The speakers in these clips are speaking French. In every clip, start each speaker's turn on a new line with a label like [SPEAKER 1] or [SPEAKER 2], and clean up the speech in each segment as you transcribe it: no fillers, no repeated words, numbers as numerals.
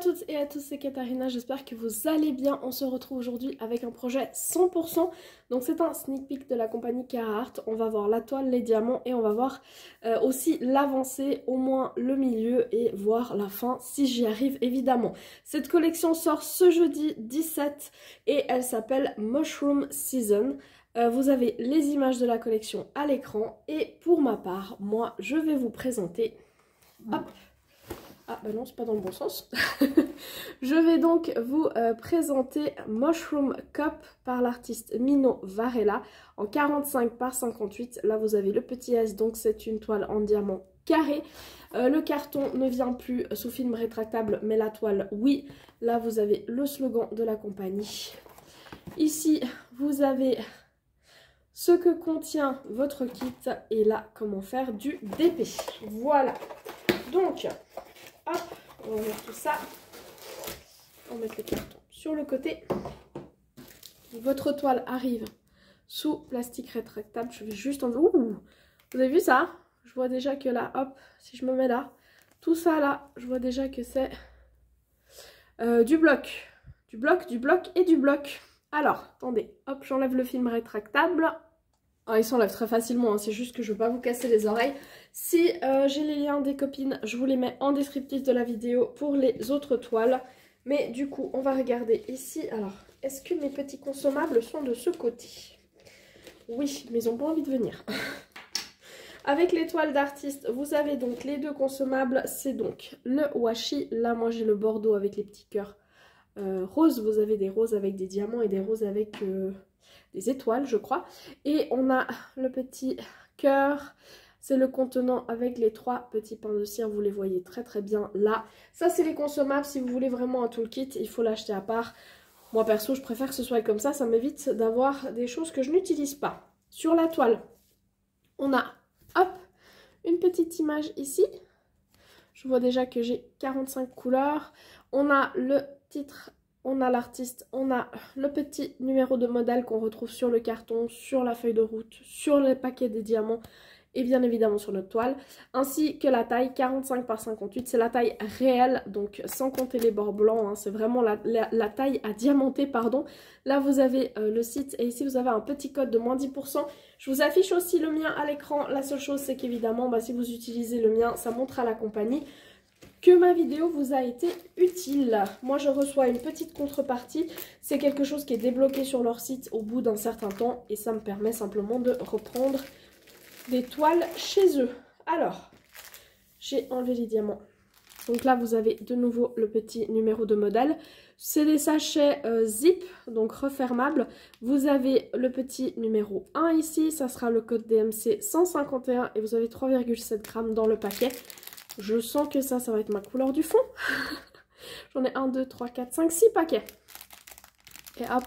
[SPEAKER 1] toutes et à tous, c'est Katharina, j'espère que vous allez bien. On se retrouve aujourd'hui avec un projet 100%. Donc c'est un sneak peek de la compagnie Carhartt. On va voir la toile, les diamants et on va voir aussi l'avancée, au moins le milieu et voir la fin si j'y arrive évidemment. Cette collection sort ce jeudi 17 et elle s'appelle Mushroom Season. Vous avez les images de la collection à l'écran et pour ma part, moi je vais vous présenter... Hop. Ah bah non, c'est pas dans le bon sens. Je vais donc vous présenter Mushroom Cup par l'artiste Mino Varela en 45 par 58. Là vous avez le petit S, donc c'est une toile en diamant carré. Le carton ne vient plus sous film rétractable, mais la toile oui. Là vous avez le slogan de la compagnie. Ici vous avez ce que contient votre kit et là comment faire du DP. Voilà. Donc... hop, on va mettre tout ça. On va mettre les cartons sur le côté. Votre toile arrive sous plastique rétractable. Je vais juste en... Ouh, vous avez vu ça? Je vois déjà que là, hop, si je me mets là, tout ça là, je vois déjà que c'est du bloc. Du bloc, du bloc et du bloc. Alors, attendez, hop, j'enlève le film rétractable. Ah, il s'enlève très facilement, hein. C'est juste que je ne veux pas vous casser les oreilles. Si j'ai les liens des copines, je vous les mets en descriptif de la vidéo pour les autres toiles. Mais du coup, on va regarder ici. Alors, est-ce que mes petits consommables sont de ce côté? Oui, mais ils n'ont pas envie de venir. Avec les toiles d'artistes, vous avez donc les deux consommables. C'est donc le washi. Là, moi, j'ai le bordeaux avec les petits cœurs roses. Vous avez des roses avec des diamants et des roses avec... des étoiles je crois, et on a le petit cœur, c'est le contenant avec les trois petits pains de cire, vous les voyez très très bien là. Ça c'est les consommables. Si vous voulez vraiment un toolkit, il faut l'acheter à part. Moi perso je préfère que ce soit comme ça m'évite d'avoir des choses que je n'utilise pas. Sur la toile on a hop une petite image ici, je vois déjà que j'ai 45 couleurs, on a le titre, on a l'artiste, on a le petit numéro de modèle qu'on retrouve sur le carton, sur la feuille de route, sur le paquet des diamants et bien évidemment sur notre toile, ainsi que la taille 45 par 58, c'est la taille réelle, donc sans compter les bords blancs, hein, c'est vraiment la taille à diamanter, pardon. Là vous avez le site et ici vous avez un petit code de moins 10%. Je vous affiche aussi le mien à l'écran, la seule chose c'est qu'évidemment si vous utilisez le mien, ça montre à la compagnie que ma vidéo vous a été utile. Moi je reçois une petite contrepartie, c'est quelque chose qui est débloqué sur leur site au bout d'un certain temps et ça me permet simplement de reprendre des toiles chez eux. Alors, j'ai enlevé les diamants. Donc là vous avez de nouveau le petit numéro de modèle. C'est des sachets zip, donc refermables. Vous avez le petit numéro 1 ici, ça sera le code DMC 151 et vous avez 3,7 grammes dans le paquet. Je sens que ça va être ma couleur du fond. J'en ai 1, 2, 3, 4, 5, 6 paquets. Et hop,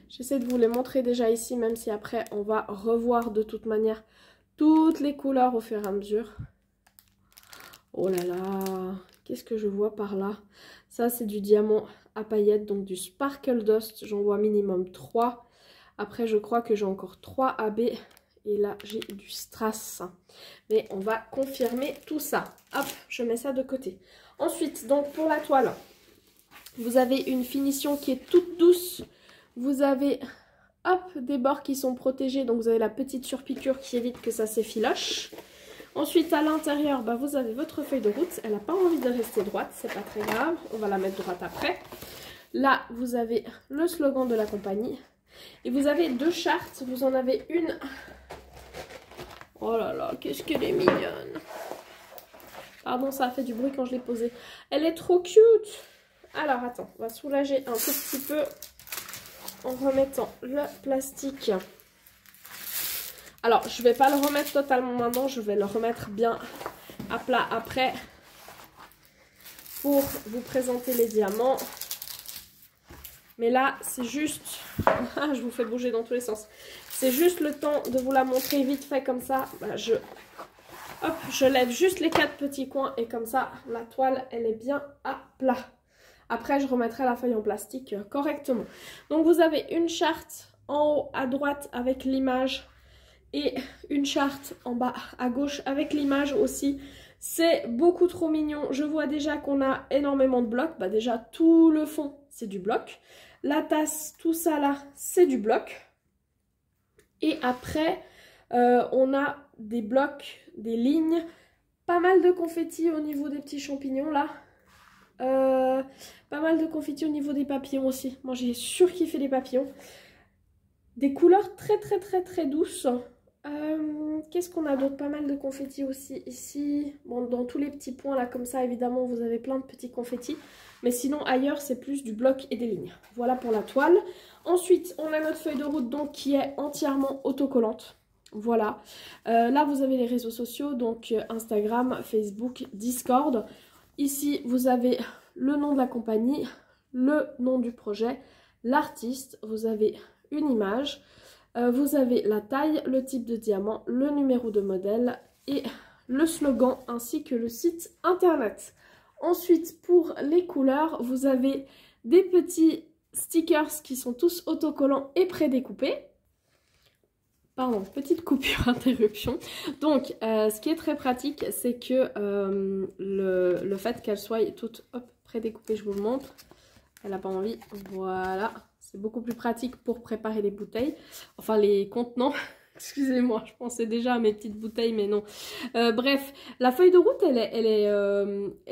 [SPEAKER 1] j'essaie de vous les montrer déjà ici, même si après on va revoir de toute manière toutes les couleurs au fur et à mesure. Oh là là, qu'est-ce que je vois par là? Ça c'est du diamant à paillettes, donc du Sparkle Dust. J'en vois minimum 3. Après je crois que j'ai encore 3 AB. Et là, j'ai du strass. Mais on va confirmer tout ça. Hop, je mets ça de côté. Ensuite, donc pour la toile, vous avez une finition qui est toute douce. Vous avez, hop, des bords qui sont protégés. Donc vous avez la petite surpiqûre qui évite que ça s'effiloche. Ensuite, à l'intérieur, vous avez votre feuille de route. Elle n'a pas envie de rester droite. C'est pas très grave. On va la mettre droite après. Là, vous avez le slogan de la compagnie. Et vous avez deux chartes. Vous en avez une... oh là là, qu'est-ce qu'elle est mignonne. Pardon, ça a fait du bruit quand je l'ai posée. Elle est trop cute. Alors, attends, on va soulager un tout petit peu en remettant le plastique. Alors, je ne vais pas le remettre totalement maintenant. Je vais le remettre bien à plat après pour vous présenter les diamants. Mais là, c'est juste... je vous fais bouger dans tous les sens. C'est juste le temps de vous la montrer vite fait comme ça. Hop, je lève juste les 4 petits coins et comme ça, la toile, elle est bien à plat. Après, je remettrai la feuille en plastique correctement. Donc, vous avez une charte en haut à droite avec l'image et une charte en bas à gauche avec l'image aussi. C'est beaucoup trop mignon. Je vois déjà qu'on a énormément de blocs. Bah déjà, tout le fond, c'est du bloc. La tasse, tout ça là, c'est du bloc. Et après, on a des blocs, des lignes, pas mal de confettis au niveau des petits champignons là. Pas mal de confettis au niveau des papillons aussi. Moi, j'ai surkiffé les papillons. Des couleurs très douces. Qu'est-ce qu'on a d'autre? Pas mal de confettis aussi ici. Bon, dans tous les petits points là comme ça, évidemment, vous avez plein de petits confettis. Mais sinon, ailleurs, c'est plus du bloc et des lignes. Voilà pour la toile. Ensuite, on a notre feuille de route donc qui est entièrement autocollante. Voilà. Là, vous avez les réseaux sociaux, donc Instagram, Facebook, Discord. Ici, vous avez le nom de la compagnie, le nom du projet, l'artiste, vous avez une image, vous avez la taille, le type de diamant, le numéro de modèle et le slogan ainsi que le site internet. Ensuite, pour les couleurs, vous avez des petits stickers qui sont tous autocollants et prédécoupés. Pardon, petite coupure, interruption. Donc, ce qui est très pratique, c'est que le fait qu'elle soit toute prédécoupée, je vous le montre. Elle n'a pas envie. Voilà. C'est beaucoup plus pratique pour préparer les bouteilles. Enfin, les contenants. Excusez-moi, je pensais déjà à mes petites bouteilles, mais non. Bref, la feuille de route, elle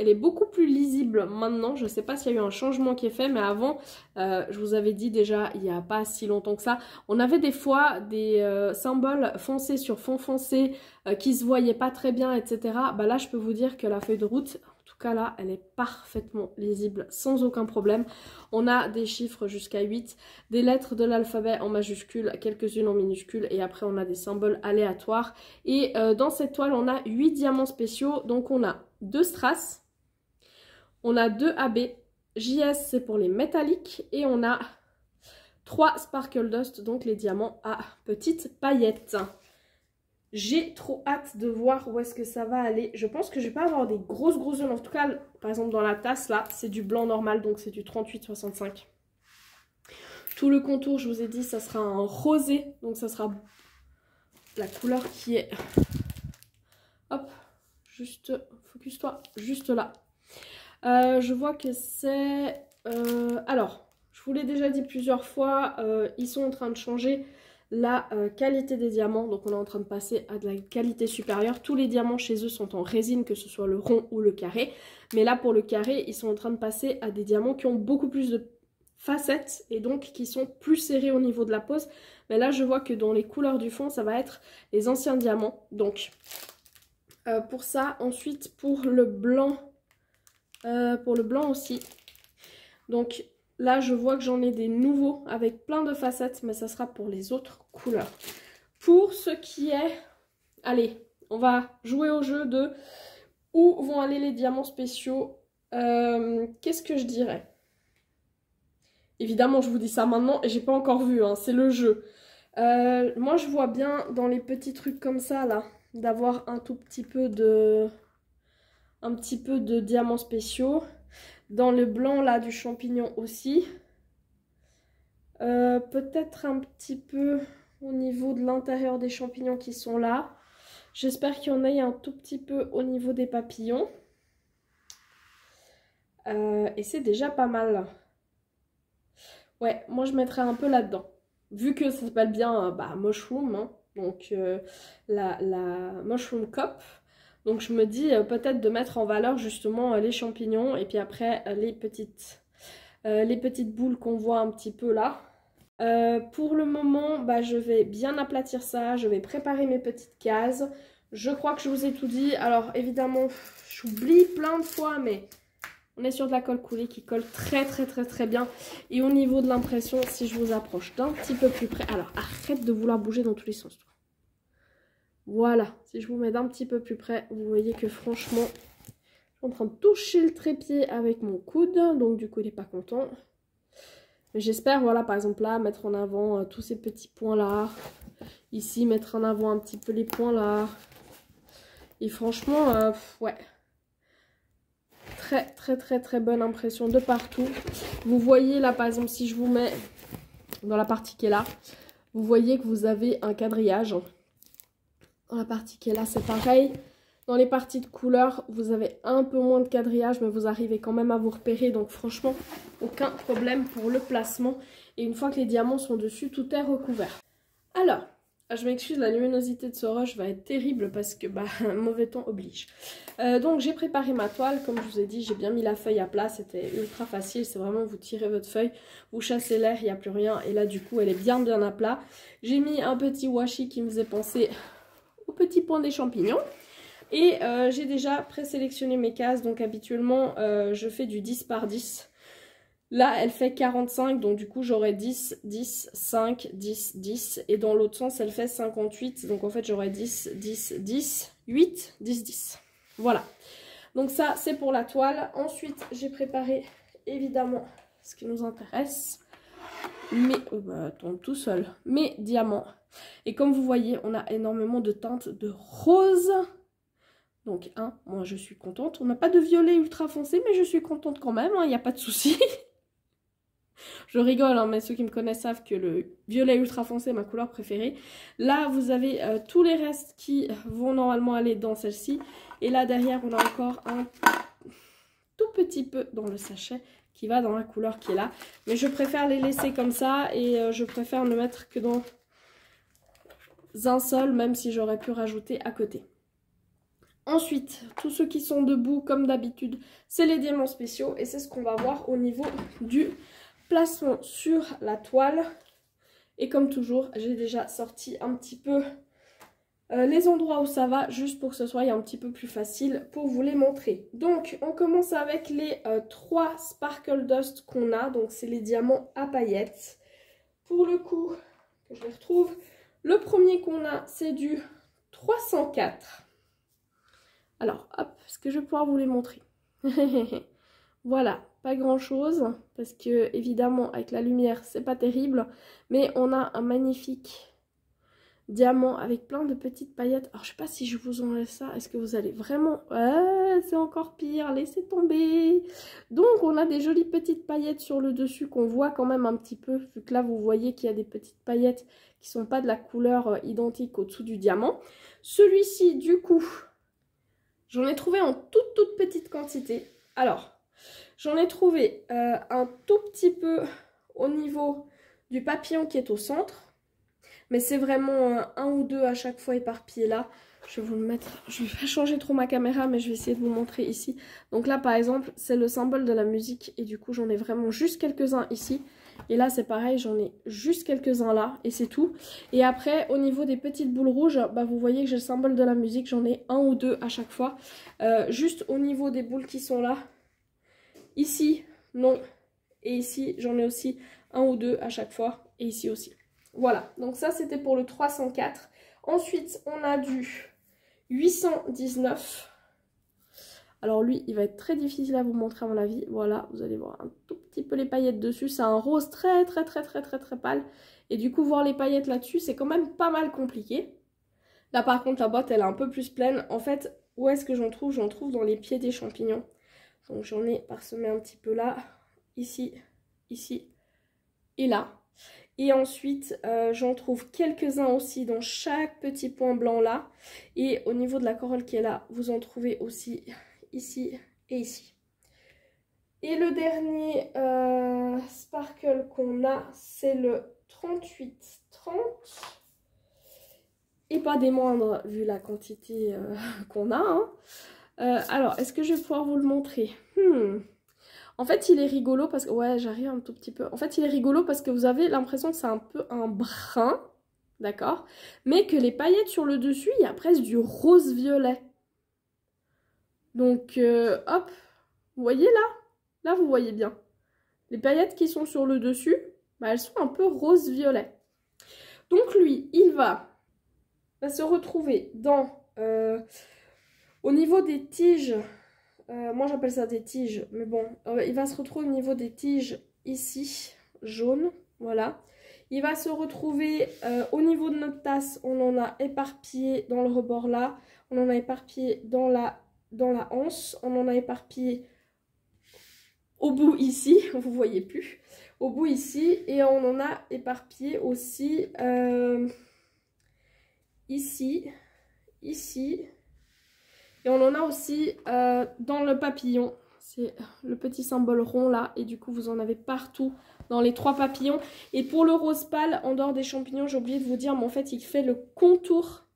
[SPEAKER 1] est beaucoup plus lisible maintenant. Je ne sais pas s'il y a eu un changement qui est fait, mais avant, je vous avais dit déjà, il n'y a pas si longtemps que ça, on avait des fois des symboles foncés sur fond foncé qui se voyaient pas très bien, etc. Bah là, je peux vous dire que la feuille de route, en tout cas là, elle est parfaitement lisible, sans aucun problème. On a des chiffres jusqu'à 8, des lettres de l'alphabet en majuscules, quelques-unes en minuscules, et après on a des symboles aléatoires. Et dans cette toile, on a 8 diamants spéciaux, donc on a 2 strass, on a 2 AB, JS c'est pour les métalliques, et on a 3 sparkle dust, donc les diamants à petites paillettes. J'ai trop hâte de voir où est-ce que ça va aller. Je pense que je vais pas avoir des grosses zones. En tout cas, par exemple dans la tasse là, c'est du blanc normal, donc c'est du 38-65. Tout le contour, je vous ai dit, ça sera un rosé, donc ça sera la couleur qui est... Hop, juste, focus-toi, juste là. Je vois que c'est... alors, je vous l'ai déjà dit plusieurs fois, ils sont en train de changer la qualité des diamants, donc on est en train de passer à de la qualité supérieure. Tous les diamants chez eux sont en résine, que ce soit le rond ou le carré, mais là pour le carré, ils sont en train de passer à des diamants qui ont beaucoup plus de facettes et donc qui sont plus serrés au niveau de la pose. Mais là je vois que dans les couleurs du fond, ça va être les anciens diamants. Donc pour ça, ensuite pour le blanc aussi, donc là, je vois que j'en ai des nouveaux avec plein de facettes, mais ça sera pour les autres couleurs. Pour ce qui est... Allez, on va jouer au jeu de où vont aller les diamants spéciaux. Qu'est-ce que je dirais? Évidemment, je vous dis ça maintenant et j'ai pas encore vu, hein, c'est le jeu. Moi, je vois bien dans les petits trucs comme ça, là, d'avoir un petit peu de diamants spéciaux. Dans le blanc là du champignon aussi. Peut-être un petit peu au niveau de l'intérieur des champignons qui sont là. J'espère qu'il y en ait un tout petit peu au niveau des papillons. Et c'est déjà pas mal. Ouais, moi je mettrais un peu là-dedans. Vu que ça s'appelle bien mushroom, hein, donc la mushroom cup. Donc je me dis peut-être de mettre en valeur justement les champignons et puis après les petites boules qu'on voit un petit peu là. Pour le moment, je vais bien aplatir ça, je vais préparer mes petites cases. Je crois que je vous ai tout dit. Alors évidemment, j'oublie plein de fois, mais on est sur de la colle coulée qui colle très bien. Et au niveau de l'impression, si je vous approche d'un petit peu plus près, alors arrête de vouloir bouger dans tous les sens. Voilà, si je vous mets d'un petit peu plus près, vous voyez que franchement, je suis en train de toucher le trépied avec mon coude, donc du coup il n'est pas content. Mais j'espère, voilà, par exemple là, mettre en avant tous ces petits points là. Ici, mettre en avant un petit peu les points là. Et franchement, ouais. Très bonne impression de partout. Vous voyez là, par exemple, si je vous mets dans la partie qui est là, vous voyez que vous avez un quadrillage. Dans la partie qui est là, c'est pareil. Dans les parties de couleur, vous avez un peu moins de quadrillage, mais vous arrivez quand même à vous repérer. Donc franchement, aucun problème pour le placement. Et une fois que les diamants sont dessus, tout est recouvert. Alors, je m'excuse, la luminosité de ce rush va être terrible parce que mauvais temps oblige. Donc j'ai préparé ma toile, comme je vous ai dit, j'ai bien mis la feuille à plat, c'était ultra facile, c'est vraiment vous tirez votre feuille, vous chassez l'air, il n'y a plus rien, et là du coup elle est bien à plat. J'ai mis un petit washi qui me faisait penser au petit point des champignons. Et j'ai déjà présélectionné mes cases, donc habituellement je fais du 10 par 10. Là elle fait 45, donc du coup j'aurai 10, 10, 5, 10, 10. Et dans l'autre sens elle fait 58, donc en fait j'aurai 10, 10, 10, 8, 10, 10. Voilà, donc ça c'est pour la toile. Ensuite j'ai préparé évidemment ce qui nous intéresse, tombe tout seul, mes diamants. Et comme vous voyez on a énormément de teintes de rose. Donc, moi je suis contente. On n'a pas de violet ultra foncé, mais je suis contente quand même, il n'y a pas de souci. Je rigole, mais ceux qui me connaissent savent que le violet ultra foncé est ma couleur préférée. Là, vous avez tous les restes qui vont normalement aller dans celle-ci. Et là, derrière, on a encore un tout petit peu dans le sachet qui va dans la couleur qui est là. Mais je préfère les laisser comme ça et je préfère ne mettre que dans un seul, même si j'aurais pu rajouter à côté. Ensuite, tous ceux qui sont debout, comme d'habitude, c'est les diamants spéciaux. Et c'est ce qu'on va voir au niveau du placement sur la toile. Et comme toujours, j'ai déjà sorti un petit peu les endroits où ça va, juste pour que ce soit un petit peu plus facile pour vous les montrer. Donc, on commence avec les 3 Sparkle Dust qu'on a. Donc, c'est les diamants à paillettes. Pour le coup, que je les retrouve, le premier qu'on a, c'est du 304. Alors, hop, est-ce que je vais pouvoir vous les montrer? Voilà, pas grand chose, parce que évidemment, avec la lumière, c'est pas terrible. Mais on a un magnifique diamant avec plein de petites paillettes. Alors, je sais pas si je vous enlève ça, est-ce que vous allez vraiment... Ouais, c'est encore pire, laissez tomber. Donc, on a des jolies petites paillettes sur le dessus qu'on voit quand même un petit peu. Vu que là, vous voyez qu'il y a des petites paillettes qui sont pas de la couleur identique au-dessous du diamant. Celui-ci, du coup... J'en ai trouvé en toute petite quantité. Alors, j'en ai trouvé un tout petit peu au niveau du papillon qui est au centre. Mais c'est vraiment un ou deux à chaque fois éparpillés là. Je vais vous le mettre, je vais pas changer trop ma caméra, mais je vais essayer de vous montrer ici. Donc là par exemple, c'est le symbole de la musique et du coup j'en ai vraiment juste quelques-uns ici. Et là c'est pareil, j'en ai juste quelques-uns là et c'est tout. Et après au niveau des petites boules rouges, vous voyez que j'ai le symbole de la musique, j'en ai un ou deux à chaque fois. Juste au niveau des boules qui sont là, ici non, et ici j'en ai aussi un ou deux à chaque fois et ici aussi. Voilà, donc ça c'était pour le 304. Ensuite on a du 819. Alors lui, il va être très difficile à vous montrer à mon avis. Voilà, vous allez voir un tout petit peu les paillettes dessus. C'est un rose très pâle. Et du coup, voir les paillettes là-dessus, c'est quand même pas mal compliqué. Là par contre, la boîte, elle est un peu plus pleine. En fait, où est-ce que j'en trouve? J'en trouve dans les pieds des champignons. Donc j'en ai parsemé un petit peu là, ici, ici et là. Et ensuite, j'en trouve quelques-uns aussi dans chaque petit point blanc là. Et au niveau de la corolle qui est là, vous en trouvez aussi ici et ici. Et le dernier sparkle qu'on a, c'est le 3830. Et pas des moindres, vu la quantité qu'on a. Hein. Alors, est-ce que je vais pouvoir vous le montrer? En fait, il est rigolo parce que... Ouais, j'arrive un tout petit peu. En fait, il est rigolo parce que vous avez l'impression que c'est un peu un brun, d'accord? Mais que les paillettes sur le dessus, il y a presque du rose-violet. Donc, hop, vous voyez là? Là, vous voyez bien. Les paillettes qui sont sur le dessus, elles sont un peu rose-violet. Donc, lui, il va se retrouver dans... au niveau des tiges... moi j'appelle ça des tiges, mais bon, il va se retrouver au niveau des tiges ici, jaune, voilà. Il va se retrouver au niveau de notre tasse, on en a éparpillé dans le rebord là, on en a éparpillé dans la anse, on en a éparpillé au bout ici, vous voyez plus, au bout ici, et on en a éparpillé aussi ici, ici. Et on en a aussi dans le papillon. C'est le petit symbole rond là. Et du coup, vous en avez partout dans les 3 papillons. Et pour le rose pâle, en dehors des champignons, j'ai oublié de vous dire, mais en fait, il fait le contour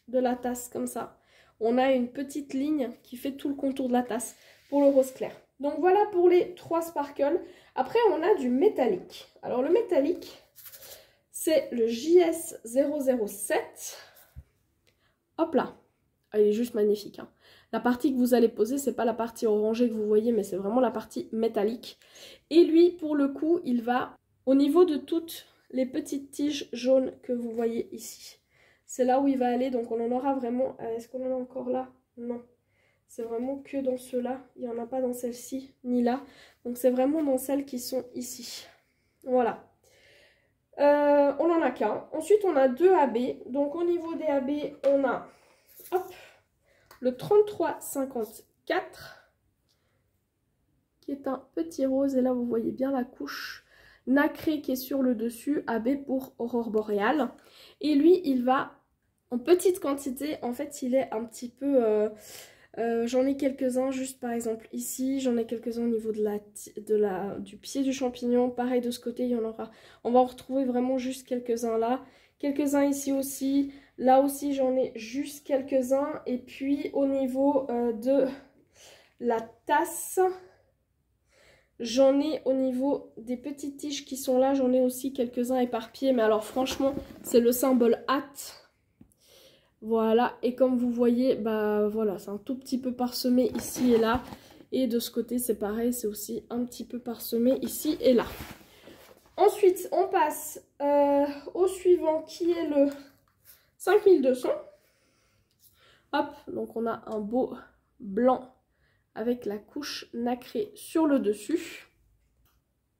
[SPEAKER 1] de la tasse comme ça. On a une petite ligne qui fait tout le contour de la tasse pour le rose clair. Donc voilà pour les 3 sparkles. Après, on a du métallique. Alors le métallique, c'est le JS007. Hop là. Il est juste magnifique. Hein. La partie que vous allez poser, c'est pas la partie orangée que vous voyez, mais c'est vraiment la partie métallique. Et lui, pour le coup, il va au niveau de toutes les petites tiges jaunes que vous voyez ici. C'est là où il va aller, donc on en aura vraiment... Est-ce qu'on en a encore là? Non. C'est vraiment que dans ceux-là. Il n'y en a pas dans celle-ci, ni là. Donc c'est vraiment dans celles qui sont ici. Voilà. On en a qu'un. Ensuite, on a 2 AB. Donc au niveau des AB, on a... Hop, le 3354 qui est un petit rose. Et là, vous voyez bien la couche nacrée qui est sur le dessus. AB pour Aurore Boréale. Et lui, il va en petite quantité. En fait, il est un petit peu... j'en ai quelques-uns juste par exemple ici. J'en ai quelques-uns au niveau du pied du champignon. Pareil de ce côté, il y en aura. On va en retrouver vraiment juste quelques-uns là. Quelques-uns ici aussi. Là aussi, j'en ai juste quelques-uns. Et puis, au niveau de la tasse, j'en ai au niveau des petites tiges qui sont là. J'en ai aussi quelques-uns éparpillés. Mais alors, franchement, c'est le symbole hâte. Voilà. Et comme vous voyez, bah voilà, c'est un tout petit peu parsemé ici et là. Et de ce côté, c'est pareil. C'est aussi un petit peu parsemé ici et là. Ensuite, on passe au suivant qui est le 5200. Hop, donc on a un beau blanc avec la couche nacrée sur le dessus.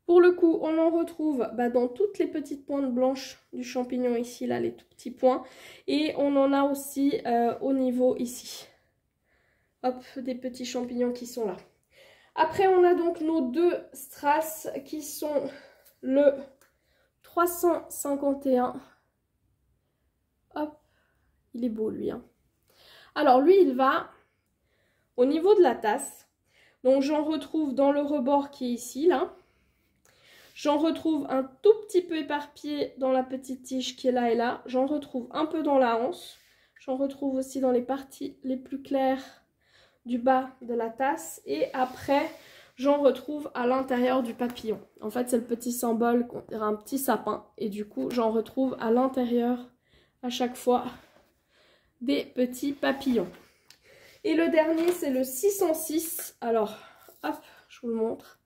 [SPEAKER 1] Pour le coup, on en retrouve dans toutes les petites pointes blanches du champignon ici, là, les tout petits points. Et on en a aussi au niveau ici. Hop, des petits champignons qui sont là. Après, on a donc nos 2 strass qui sont le 351. Hop, il est beau lui. Hein. Alors lui, il va au niveau de la tasse. Donc j'en retrouve dans le rebord qui est ici, là. J'en retrouve un tout petit peu éparpillé dans la petite tige qui est là et là. J'en retrouve un peu dans la anse. J'en retrouve aussi dans les parties les plus claires du bas de la tasse. Et après, j'en retrouve à l'intérieur du papillon. En fait, c'est le petit symbole qu'on dirait un petit sapin. Et du coup, j'en retrouve à l'intérieur à chaque fois des petits papillons. Et le dernier, c'est le 606. Alors, hop, je vous le montre.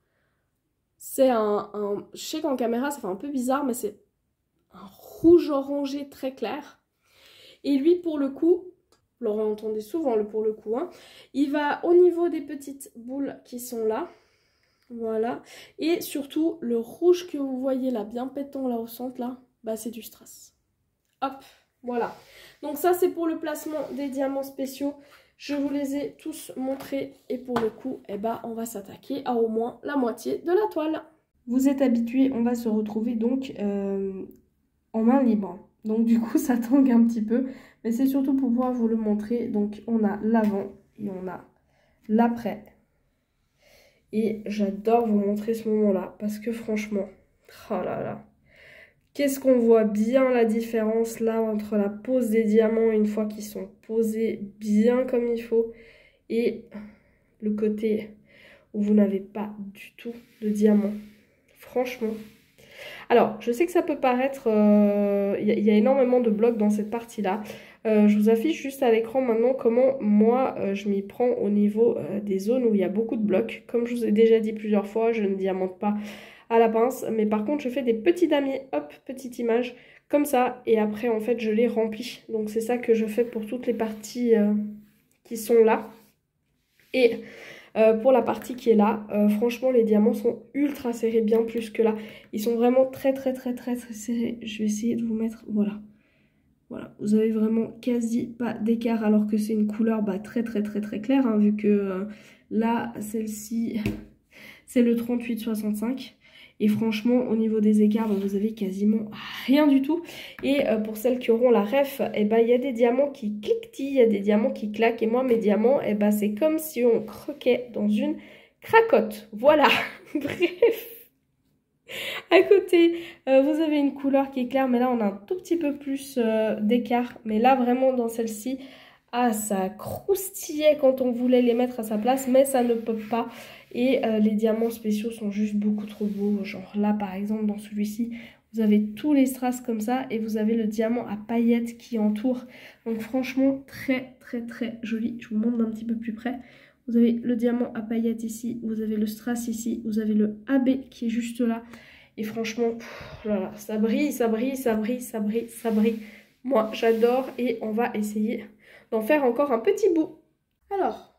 [SPEAKER 1] C'est je sais qu'en caméra, ça fait un peu bizarre, mais c'est un rouge orangé très clair. Et lui, pour le coup, vous l'aurez entendu souvent, pour le coup, hein, il va au niveau des petites boules qui sont là. Voilà. Et surtout, le rouge que vous voyez là, bien pétant là au centre, là, bah c'est du strass. Hop, voilà. Donc ça, c'est pour le placement des diamants spéciaux. Je vous les ai tous montrés et pour le coup, eh ben, on va s'attaquer à au moins la moitié de la toile. Vous êtes habitués, on va se retrouver donc en main libre. Donc du coup, ça tangue un petit peu, mais c'est surtout pour pouvoir vous le montrer. Donc on a l'avant et on a l'après. Et j'adore vous montrer ce moment-là parce que franchement, oh là là. Qu'est-ce qu'on voit bien la différence là entre la pose des diamants une fois qu'ils sont posés bien comme il faut et le côté où vous n'avez pas du tout de diamants. Franchement. Alors, je sais que ça peut paraître... Il y a énormément de blocs dans cette partie-là. Je vous affiche juste à l'écran maintenant comment moi je m'y prends au niveau des zones où il y a beaucoup de blocs. Comme je vous ai déjà dit plusieurs fois, je ne diamante pas à la pince, mais par contre je fais des petits damiers, hop, petite image, comme ça, et après en fait je les remplis. Donc c'est ça que je fais pour toutes les parties qui sont là. Et pour la partie qui est là, franchement les diamants sont ultra serrés, bien plus que là. Ils sont vraiment très serrés. Je vais essayer de vous mettre, voilà. Voilà, vous avez vraiment quasi pas d'écart alors que c'est une couleur très claire, hein, vu que là, celle-ci, c'est le 38-65. Et franchement, au niveau des écarts, vous avez quasiment rien du tout. Et pour celles qui auront la ref, eh ben, il y a des diamants qui cliquetillent, il y a des diamants qui claquent. Et moi, mes diamants, eh ben, c'est comme si on croquait dans une cracotte. Voilà, bref. À côté, vous avez une couleur qui est claire, mais là, on a un tout petit peu plus d'écart. Mais là, vraiment, dans celle-ci, ah, ça croustillait quand on voulait les mettre à sa place, mais ça ne peut pas. Et les diamants spéciaux sont juste beaucoup trop beaux. Genre là, par exemple, dans celui-ci, vous avez tous les strass comme ça et vous avez le diamant à paillettes qui entoure. Donc franchement, très, très, très joli. Je vous montre d'un petit peu plus près. Vous avez le diamant à paillettes ici, vous avez le strass ici, vous avez le AB qui est juste là. Et franchement, voilà, ça brille, ça brille, ça brille, ça brille, ça brille. Moi, j'adore et on va essayer d'en faire encore un petit bout. Alors,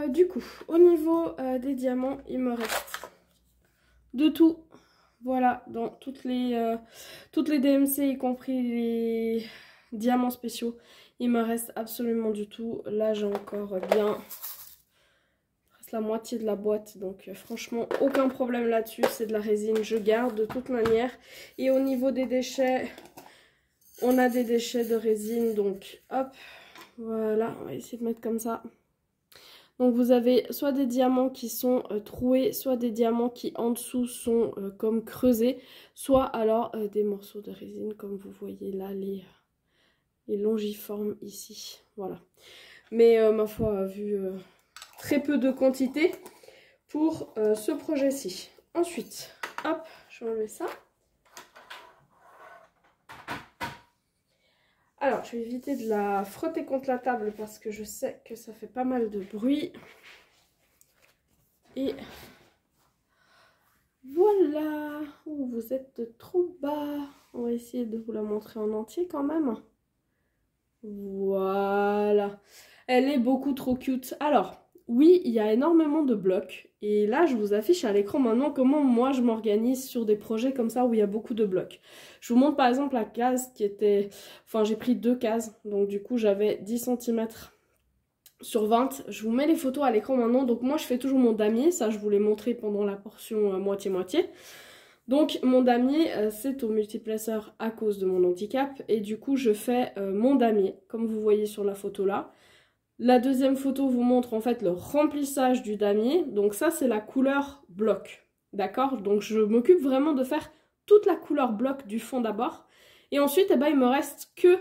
[SPEAKER 1] du coup, au niveau des diamants, il me reste de tout. Voilà, dans toutes les DMC, y compris les diamants spéciaux, il me reste absolument du tout. Là, j'ai encore bien la moitié de la boîte, donc franchement, aucun problème là-dessus. C'est de la résine, je garde de toute manière. Et au niveau des déchets, on a des déchets de résine, donc hop, voilà, on va essayer de mettre comme ça. Donc vous avez soit des diamants qui sont troués, soit des diamants qui en dessous sont comme creusés, soit alors des morceaux de résine comme vous voyez là, les longiformes ici, voilà. Mais ma foi, vu très peu de quantité pour ce projet-ci. Ensuite, hop, je vais enlever ça. Alors, je vais éviter de la frotter contre la table parce que je sais que ça fait pas mal de bruit. Et voilà, oh, vous êtes trop bas. On va essayer de vous la montrer en entier quand même. Voilà, elle est beaucoup trop cute. Alors, oui, il y a énormément de blocs. Et là, je vous affiche à l'écran maintenant comment moi je m'organise sur des projets comme ça où il y a beaucoup de blocs. Je vous montre par exemple la case qui était... Enfin, j'ai pris 2 cases. Donc du coup, j'avais 10 cm sur 20. Je vous mets les photos à l'écran maintenant. Donc moi, je fais toujours mon damier. Ça, je vous l'ai montré pendant la portion moitié-moitié. Donc mon damier, c'est au multiplaceur à cause de mon handicap. Et du coup, je fais mon damier, comme vous voyez sur la photo là. La deuxième photo vous montre en fait le remplissage du damier. Donc ça, c'est la couleur bloc. D'accord? Donc je m'occupe vraiment de faire toute la couleur bloc du fond d'abord. Et ensuite, eh ben, il me reste que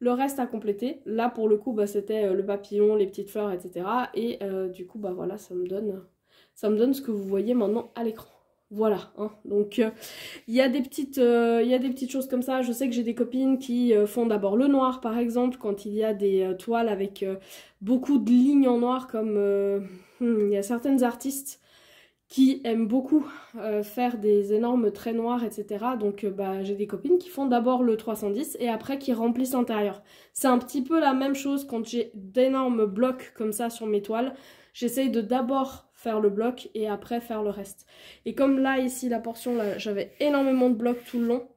[SPEAKER 1] le reste à compléter. Là, pour le coup, bah, c'était le papillon, les petites fleurs, etc. Et du coup, bah voilà, ça me donne ce que vous voyez maintenant à l'écran. Voilà, hein. Donc il y a des petites choses comme ça. Je sais que j'ai des copines qui font d'abord le noir par exemple, quand il y a des toiles avec beaucoup de lignes en noir, comme il y a certaines artistes qui aiment beaucoup faire des énormes traits noirs, etc. Donc bah, j'ai des copines qui font d'abord le 310 et après qui remplissent l'intérieur. C'est un petit peu la même chose quand j'ai d'énormes blocs comme ça sur mes toiles. J'essaye de d'abord faire le bloc et après faire le reste. Et comme là, ici, la portion, là, j'avais énormément de blocs tout le long.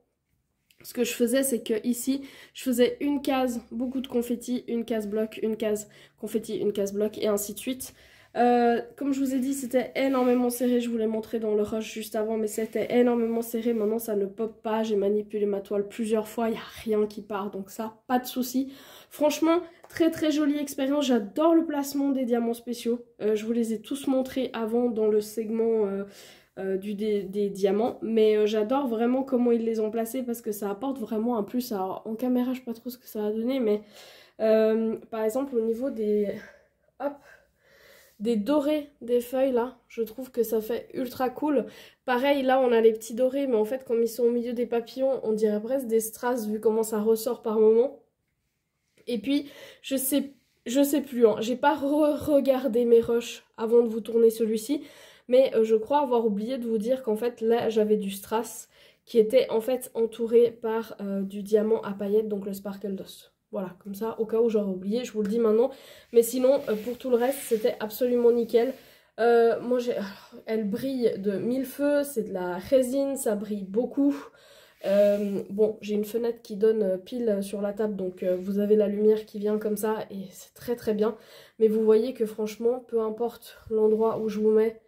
[SPEAKER 1] Ce que je faisais, c'est que ici, je faisais une case, beaucoup de confetti, une case bloc, une case confetti, une case bloc et ainsi de suite. Comme je vous ai dit, c'était énormément serré. Je vous l'ai montré dans le rush juste avant, mais c'était énormément serré. Maintenant, ça ne pop pas. J'ai manipulé ma toile plusieurs fois. Il n'y a rien qui part, donc ça, pas de souci. Franchement, très très jolie expérience. J'adore le placement des diamants spéciaux. Je vous les ai tous montrés avant dans le segment des diamants. Mais j'adore vraiment comment ils les ont placés parce que ça apporte vraiment un plus. Alors, en caméra, je ne sais pas trop ce que ça va donner, mais par exemple, au niveau des... Hop, des dorés des feuilles là, je trouve que ça fait ultra cool. Pareil, là on a les petits dorés, mais en fait comme ils sont au milieu des papillons, on dirait presque des strass vu comment ça ressort par moment. Et puis je sais plus, hein, j'ai pas regardé mes rushs avant de vous tourner celui-ci, mais je crois avoir oublié de vous dire qu'en fait là j'avais du strass qui était en fait entouré par du diamant à paillettes, donc le Sparkle Dust. Voilà, comme ça, au cas où j'aurais oublié, je vous le dis maintenant. Mais sinon, pour tout le reste, c'était absolument nickel. Moi, elle brille de mille feux, c'est de la résine, ça brille beaucoup. Bon, j'ai une fenêtre qui donne pile sur la table, donc vous avez la lumière qui vient comme ça, et c'est très très bien. Mais vous voyez que franchement, peu importe l'endroit où je vous mets,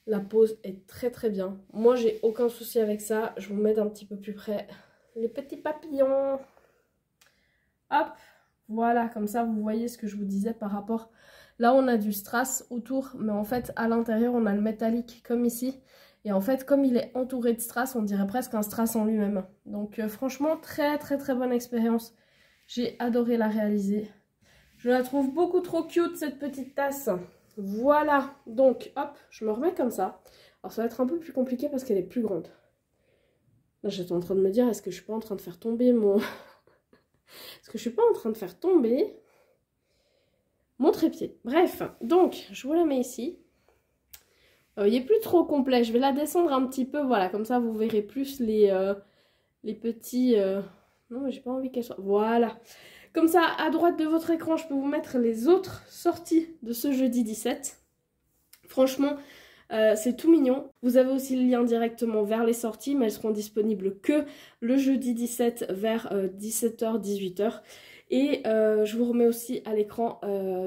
[SPEAKER 1] La pose est très très bien. Moi, j'ai aucun souci avec ça. Je vous mets un petit peu plus près les petits papillons. Hop, voilà, comme ça, vous voyez ce que je vous disais par rapport... Là, on a du strass autour, mais en fait, à l'intérieur, on a le métallique comme ici. Et en fait, comme il est entouré de strass, on dirait presque un strass en lui-même. Donc, franchement, très très très bonne expérience. J'ai adoré la réaliser. Je la trouve beaucoup trop cute, cette petite tasse. Voilà, donc hop, je me remets comme ça. Alors ça va être un peu plus compliqué parce qu'elle est plus grande. Là j'étais en train de me dire, est-ce que je suis pas en train de faire tomber mon... est-ce que je suis pas en train de faire tomber mon trépied? Bref, donc je vous la mets ici. Il n'est plus trop complet, je vais la descendre un petit peu, voilà, comme ça vous verrez plus les petits... Non mais j'ai pas envie qu'elle soit... Voilà. Comme ça, à droite de votre écran, je peux vous mettre les autres sorties de ce jeudi 17. Franchement, c'est tout mignon. Vous avez aussi le lien directement vers les sorties, mais elles seront disponibles que le jeudi 17 vers 17h, 18h. Et je vous remets aussi à l'écran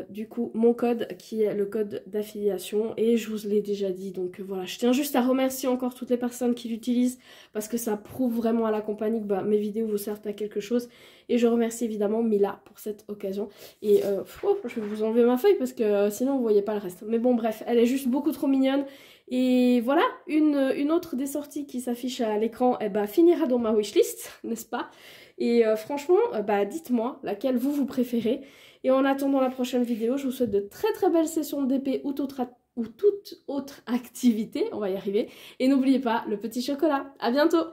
[SPEAKER 1] du coup mon code qui est le code d'affiliation et je vous l'ai déjà dit, donc voilà, je tiens juste à remercier encore toutes les personnes qui l'utilisent parce que ça prouve vraiment à la compagnie que mes vidéos vous servent à quelque chose et je remercie évidemment Mila pour cette occasion et je vais vous enlever ma feuille parce que sinon vous voyez pas le reste, mais bon bref, elle est juste beaucoup trop mignonne. Et voilà, une autre des sorties qui s'affiche à l'écran finira dans ma wishlist, n'est-ce pas? Et franchement, dites-moi laquelle vous préférez. Et en attendant la prochaine vidéo, je vous souhaite de très très belles sessions de DP ou toute autre activité, on va y arriver. Et n'oubliez pas le petit chocolat. À bientôt!